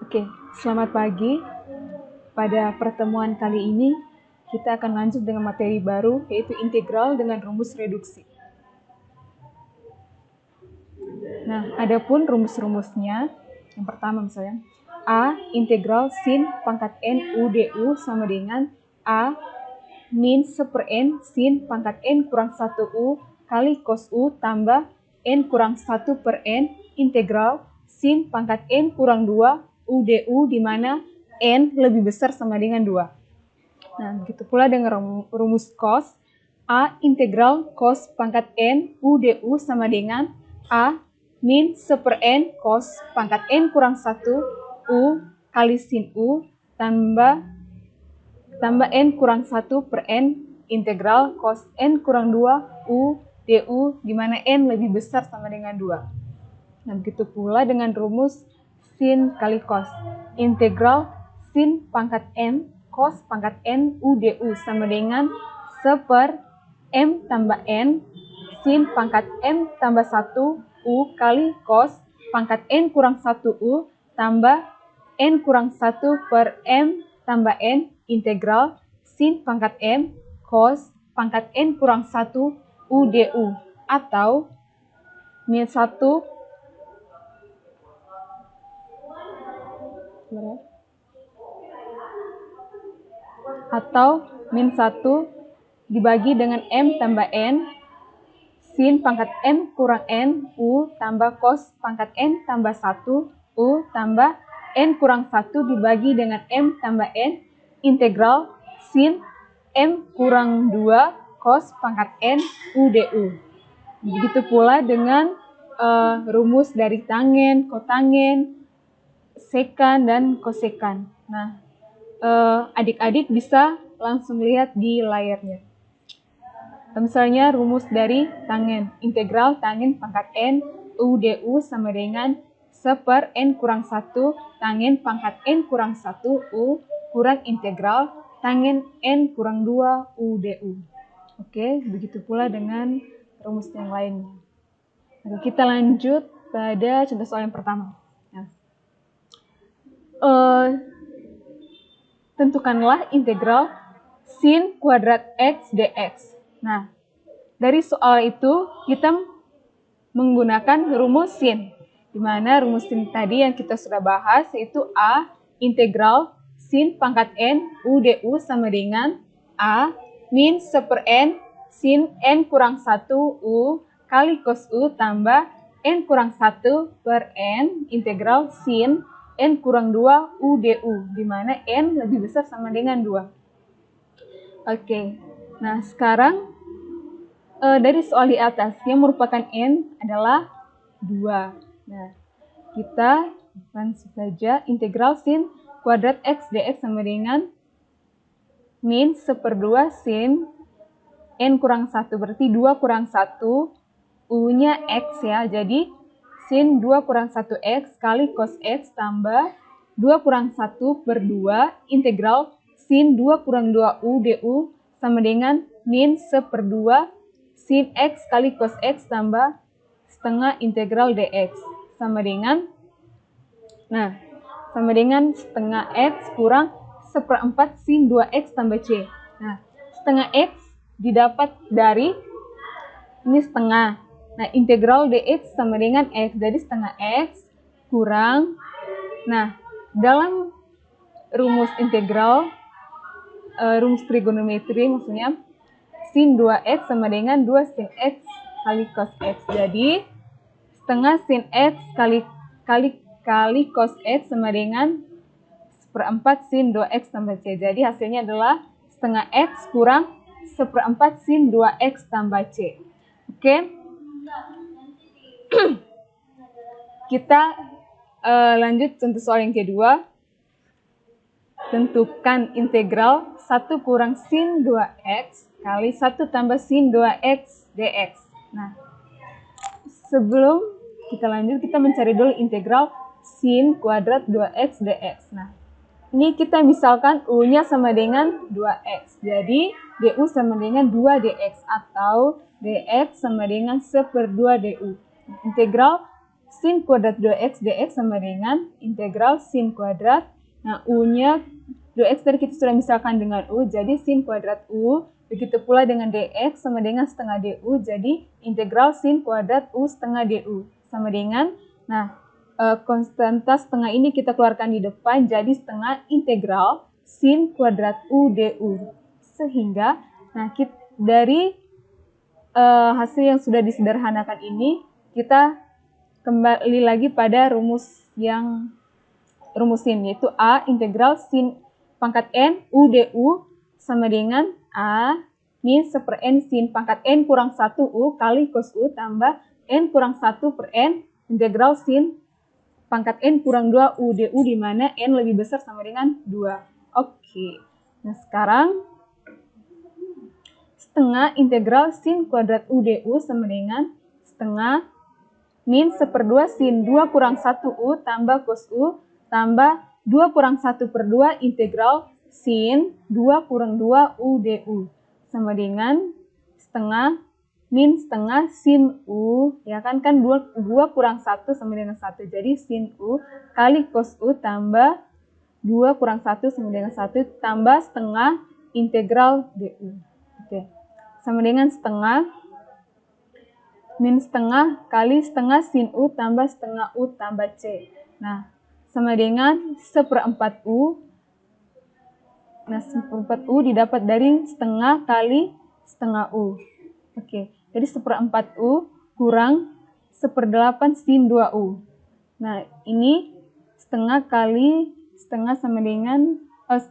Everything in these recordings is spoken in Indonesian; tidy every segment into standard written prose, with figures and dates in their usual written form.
Oke, selamat pagi. Pada pertemuan kali ini, kita akan lanjut dengan materi baru, yaitu integral dengan rumus reduksi. Nah, adapun rumus-rumusnya, yang pertama misalnya, A integral sin pangkat N U du sama dengan A min 1/N sin pangkat N kurang 1U kali cos U tambah N kurang 1/N integral sin pangkat N kurang 2 U du di mana N lebih besar sama dengan 2. Nah, begitu pula dengan rumus cos. A integral cos pangkat N U du sama dengan A min 1/N cos pangkat N kurang 1 U kali sin U tambah N kurang 1/N integral cos N kurang 2 U du di mana N lebih besar sama dengan 2. Nah, begitu pula dengan rumus sin kali cos. Integral sin pangkat N cos pangkat N U du sama dengan 1/M tambah N sin pangkat M tambah 1 U kali cos pangkat N kurang 1 U tambah N kurang 1/M tambah N integral sin pangkat M cos pangkat N kurang 1 U du atau min 1 dibagi dengan M tambah N sin pangkat M kurang N U tambah cos pangkat N tambah 1 U tambah N kurang 1 dibagi dengan M tambah N integral sin M kurang 2 cos pangkat N U du. Begitu pula dengan rumus dari tangen, kotangen, sekan, dan kosekan. Nah, adik-adik bisa langsung lihat di layarnya. Misalnya rumus dari tangen, integral tangen pangkat N U du sama dengan 1/N kurang 1 tangen pangkat N kurang 1 U kurang integral tangen N kurang 2 U du. Oke, begitu pula dengan rumus yang lainnya. Oke, kita lanjut pada contoh soal yang pertama. Nah, tentukanlah integral sin kuadrat X dx. Nah, dari soal itu kita menggunakan rumus sin, di mana rumus sin tadi yang kita sudah bahas yaitu A integral sin pangkat N U du sama dengan A min 1/N sin N kurang 1 U kali cos U tambah N kurang 1/N integral sin N kurang 2 U du, di mana N lebih besar sama dengan 2. Oke, nah sekarang dari soal di atas yang merupakan N adalah 2. Nah, kita langsung saja integral sin kuadrat X dx sama dengan min 1/2 sin N kurang 1, berarti 2 kurang 1 U-nya X ya, jadi sin 2 kurang 1X kali cos X tambah 2 kurang 1/2 integral sin 2 kurang 2 U du sama dengan min 1/2 sin X kali cos X tambah setengah integral dx sama dengan, nah, sama dengan setengah X kurang 1/4 sin 2X tambah C. Nah, setengah X didapat dari, ini setengah. Nah, integral dx sama dengan X, jadi setengah X kurang, nah, dalam rumus integral, rumus trigonometri maksudnya, sin 2X sama dengan 2 sin X kali cos X. Jadi, setengah sin X kali cos X sama dengan 1/4 sin 2X tambah C. Jadi, hasilnya adalah setengah X kurang 1/4 sin 2X tambah C. Oke. Kita lanjut contoh soal yang kedua. Tentukan integral 1 kurang sin 2X kali 1 tambah sin 2X dx. Nah, sebelum kita lanjut, kita mencari dulu integral sin kuadrat 2X dx. Nah, ini kita misalkan U-nya sama dengan 2X. Jadi, du sama dengan 2 dx atau dx sama dengan 1/2 du. Integral sin kuadrat 2x dx sama dengan integral sin kuadrat. Nah, u-nya 2x tadi kita sudah misalkan dengan u, jadi sin kuadrat u. Begitu pula dengan dx sama dengan setengah du, jadi integral sin kuadrat u setengah du. Sama dengan, nah, konstanta setengah ini kita keluarkan di depan, jadi setengah integral sin kuadrat u du. Sehingga, nah, dari hasil yang sudah disederhanakan ini, kita kembali lagi pada rumus sin, yaitu A integral sin pangkat N U du sama dengan A min 1 per N sin pangkat N kurang 1 U kali cos U tambah N kurang 1 per N integral sin pangkat N kurang 2 U du, di mana N lebih besar sama dengan 2. Oke. Nah, sekarang setengah integral sin kuadrat U du sama dengan setengah min 1/2 sin 2 kurang 1 U tambah cos U tambah 2 kurang 1 per 2 integral sin 2 kurang 2 U du sama dengan setengah min setengah sin U, ya kan 2 kurang 1 sama dengan 1, jadi sin U kali cos U tambah 2 kurang 1 sama dengan 1 tambah setengah integral du. Oke. Sama dengan setengah min setengah kali setengah sin U tambah setengah U tambah C. Nah, sama dengan 1/4 U. Nah, 1/4 U didapat dari setengah kali setengah U. Oke, jadi 1/4 U kurang 1/8 sin 2U. Nah, ini setengah kali setengah sama dengan,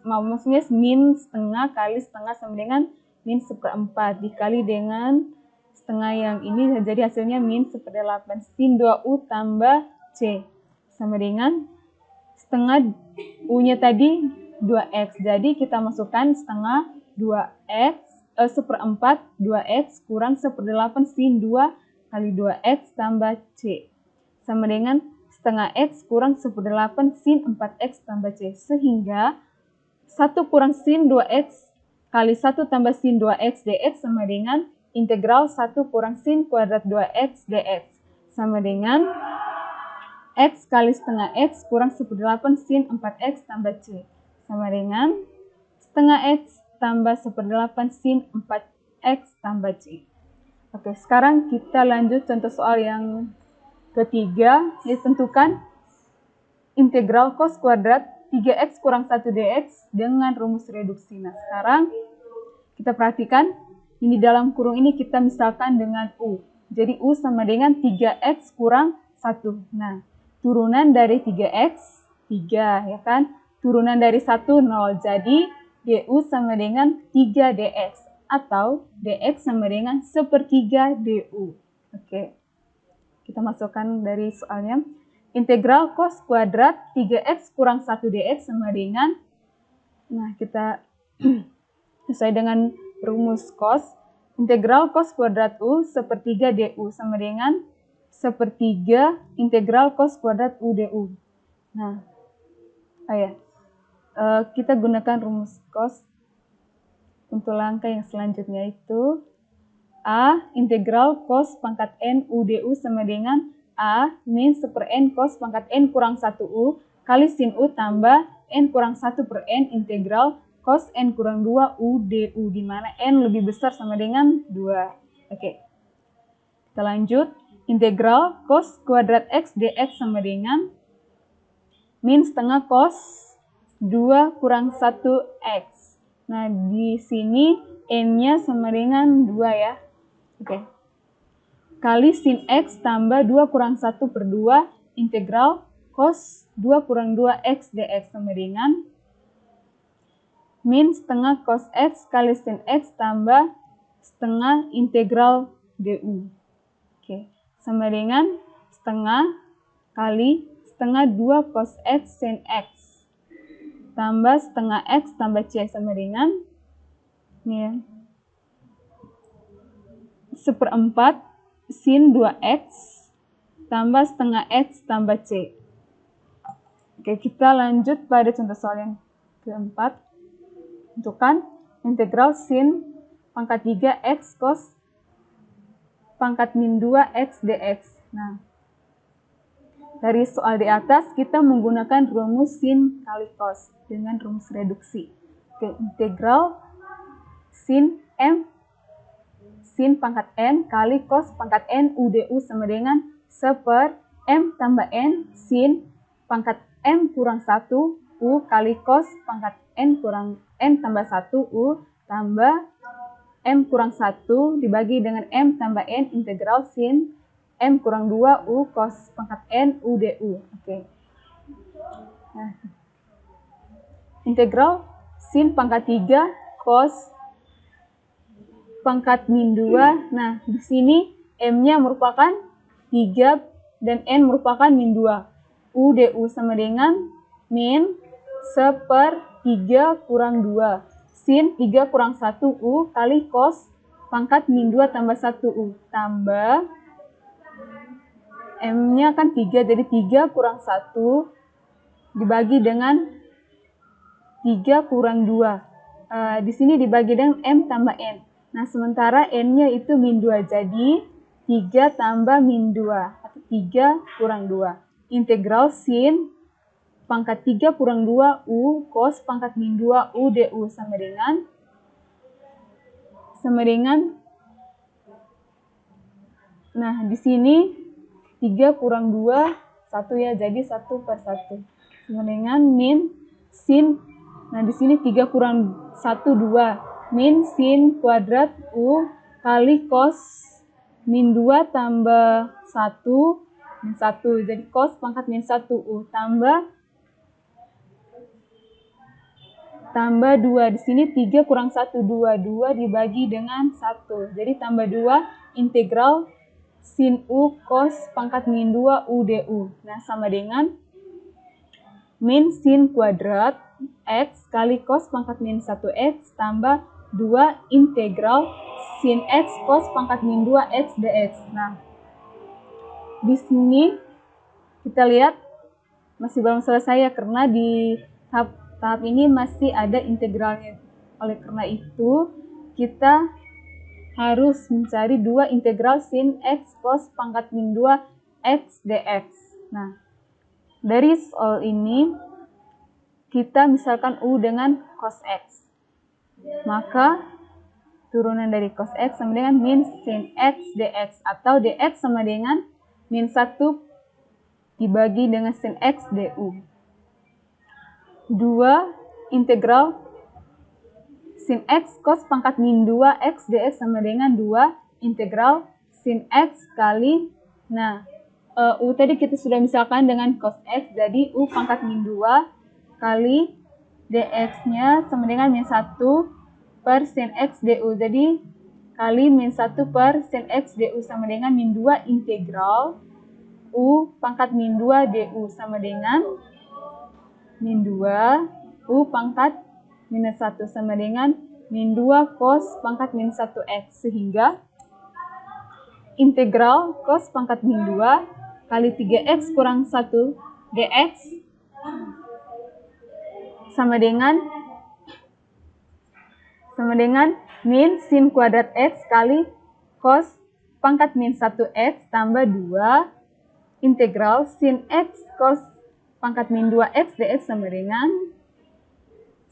maksudnya min setengah kali setengah sama dengan min 1/4 dikali dengan setengah yang ini, jadi hasilnya min 1/8 sin 2U tambah C sama dengan setengah U-nya tadi 2x. Jadi kita masukkan setengah 2x, 1/4 2x kurang 1/8 sin 2 kali 2x tambah C sama dengan setengah x kurang 1/8 sin 4x tambah C. Sehingga 1 kurang sin 2x kali 1 tambah sin 2x dx sama dengan integral 1 kurang sin kuadrat 2x dx sama dengan x kali setengah x kurang 1/8 sin 4x tambah C sama dengan setengah x tambah 1/8 sin 4x tambah C. Oke, sekarang kita lanjut contoh soal yang ketiga, ditentukan integral cos kuadrat 3x kurang 1 dx dengan rumus reduksi. Nah, sekarang kita perhatikan, ini dalam kurung ini kita misalkan dengan U. Jadi U sama dengan 3x kurang 1. Nah, turunan dari 3x, 3, ya kan? Turunan dari 1, 0. Jadi, du sama dengan 3 dx. Atau dx sama dengan 1/3 du. Oke. Kita masukkan dari soalnya. Integral cos kuadrat 3x kurang 1 dx sama dengan, nah kita sesuai dengan rumus cos, integral cos kuadrat U 1/3 du sama dengan 1/3 integral cos kuadrat U du. Nah, kita gunakan rumus cos untuk langkah yang selanjutnya, itu A integral cos pangkat N U du sama dengan A min 1 per N cos pangkat N kurang 1 U kali sin U tambah N kurang 1 per N integral cos N kurang 2 U du, di mana N lebih besar sama dengan 2. Oke. Kita lanjut. Integral cos kuadrat X dx sama dengan min setengah cos 2 kurang 1x. Nah, di sini N-nya sama dengan 2 ya. Oke. Kali sin X tambah 2 kurang 1 per 2 integral cos 2 kurang 2x dx sama dengan min setengah cos X kali sin X tambah setengah integral du. Oke. Sama dengan setengah kali setengah 2 cos X sin X tambah setengah X tambah C sama dengan ini ya, 1/4 sin 2x tambah setengah X tambah C. Oke, kita lanjut pada contoh soal yang keempat. Tentukan integral sin pangkat 3x cos pangkat min 2x dx. Nah, dari soal di atas kita menggunakan rumus sin kali cos dengan rumus reduksi. Integral sin m sin pangkat n kali cos pangkat n UDU sama dengan 1 per m tambah n sin pangkat m kurang 1 U kali cos pangkat n kurang n tambah 1 U tambah m kurang 1 dibagi dengan m tambah n integral sin m kurang 2 U cos pangkat n UDU. Oke. Nah, integral sin pangkat 3 cos pangkat min 2. Nah, di sini m-nya merupakan 3 dan n merupakan min 2. UDU sama dengan min 1 per 3 kurang 2. Sin 3 kurang 1 U kali cos pangkat min 2 tambah 1 U tambah M-nya kan 3, jadi 3 kurang 1 dibagi dengan 3 kurang 2. Di sini dibagi dengan M tambah N. Nah, sementara N-nya itu min 2, jadi 3 tambah min 2, atau 3 kurang 2. Integral sin pangkat 3 kurang 2 U cos pangkat min 2 U DU sama dengan nah, di sini 3 kurang 2, 1 ya, jadi 1 per 1. Sama dengan min sin, nah di sini 3 kurang 1, 2. Min sin kuadrat U kali cos min 2 tambah 1, min 1. Jadi cos pangkat min 1 U tambah 2. Di sini 3 kurang 1, 2. 2 dibagi dengan 1. Jadi tambah 2 integral sin U cos pangkat min 2 U DU. Nah, sama dengan min sin kuadrat X kali cos pangkat min 1X tambah 2 integral sin X cos pangkat min 2X dx. Nah, di sini kita lihat masih belum selesai ya, karena di tahap ini masih ada integralnya. Oleh karena itu, kita harus mencari 2 integral sin X cos pangkat min 2 X dx. Nah, dari soal ini, kita misalkan U dengan cos X. Maka, turunan dari cos X sama dengan min sin X dx. Atau dx sama dengan min 1 dibagi dengan sin X du. 2 integral sin X cos pangkat min 2 X dx sama dengan 2 integral sin X kali, nah U tadi kita sudah misalkan dengan cos X, jadi U pangkat min 2 kali dx-nya sama dengan min 1 per sin X du, jadi kali min 1 per sin X du sama dengan min 2 integral U pangkat min 2 du sama dengan min 2 U pangkat minus 1 sama dengan min 2 cos pangkat min 1x, sehingga integral cos pangkat min 2 kali 3x kurang 1 dx sama dengan min sin kuadrat x kali cos pangkat min 1x tambah 2 integral sin x cos pangkat min 2x dx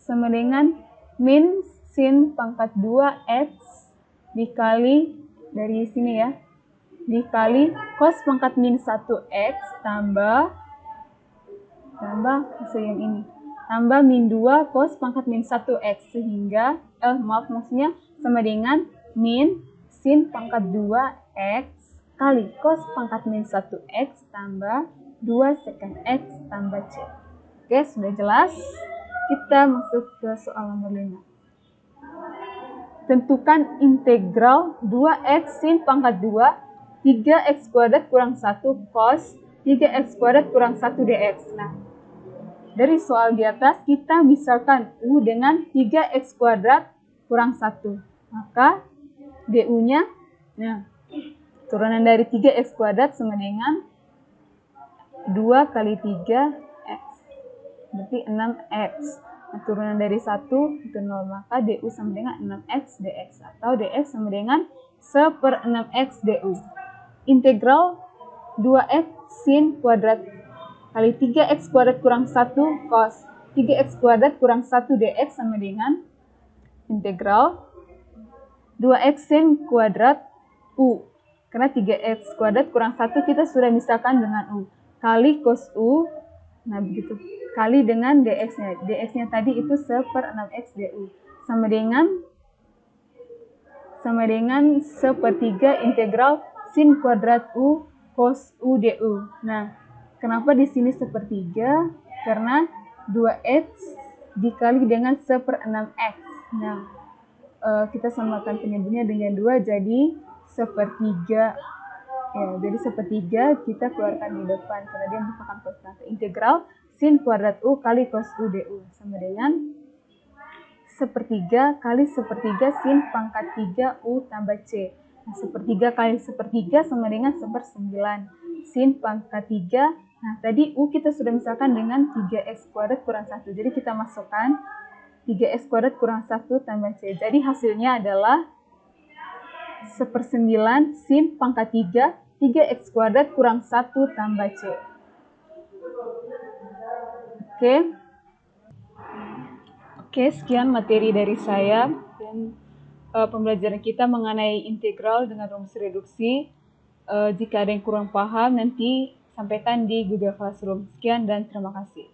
sama dengan min sin pangkat 2x dikali, dari sini ya, dikali cos pangkat min 1x tambah yang ini, tambah min 2 cos pangkat min 1x, sehingga maksudnya sama dengan min sin pangkat 2x kali cos pangkat min 1x tambah 2 secant x tambah c. Oke, sudah jelas. Kita masuk ke soal nomor 5. Tentukan integral 2x sin pangkat 2 3x kuadrat kurang 1 cos 3x kuadrat kurang 1 dx. Nah, dari soal di atas kita misalkan U dengan 3x kuadrat kurang 1. Maka du-nya, nah, turunan dari 3x kuadrat sama dengan 2 kali 3x, berarti 6x. Nah, turunan dari 1 itu 0, maka du sama dengan 6x dx, atau dx sama dengan 1 per 6x du. Integral 2x sin kuadrat kali 3x kuadrat kurang 1 cos 3x kuadrat kurang 1 dx sama dengan integral 2x sin kuadrat u. Karena 3x kuadrat kurang 1 kita sudah misalkan dengan u. Kali cos u, nah begitu. Kali dengan dx-nya. Dx-nya tadi itu 1/6x du. Sama dengan 1/3 integral sin kuadrat u cos u du. Nah, kenapa di sini 1/3? Karena 2x dikali dengan 1/6x. Nah, kita samakan penyebutnya dengan 2, jadi 1/3. Ya, jadi 1/3 kita keluarkan di depan karena dia merupakan konstanta. Integral sin kuadrat u kali cos u du sama dengan 1/3 kali 1/3 sin pangkat 3 u tambah c. Nah, 1/3 kali 1/3 sama dengan 1/9 sin pangkat 3. Nah, tadi u kita sudah misalkan dengan 3x kuadrat kurang 1. Jadi kita masukkan 3x kuadrat kurang 1 tambah c. Jadi hasilnya adalah 1/9 sin pangkat 3, 3x kuadrat kurang 1 tambah c. Oke, sekian materi dari saya dan pembelajaran kita mengenai integral dengan rumus reduksi. Jika ada yang kurang paham, nanti sampaikan di Google Classroom. Sekian dan terima kasih.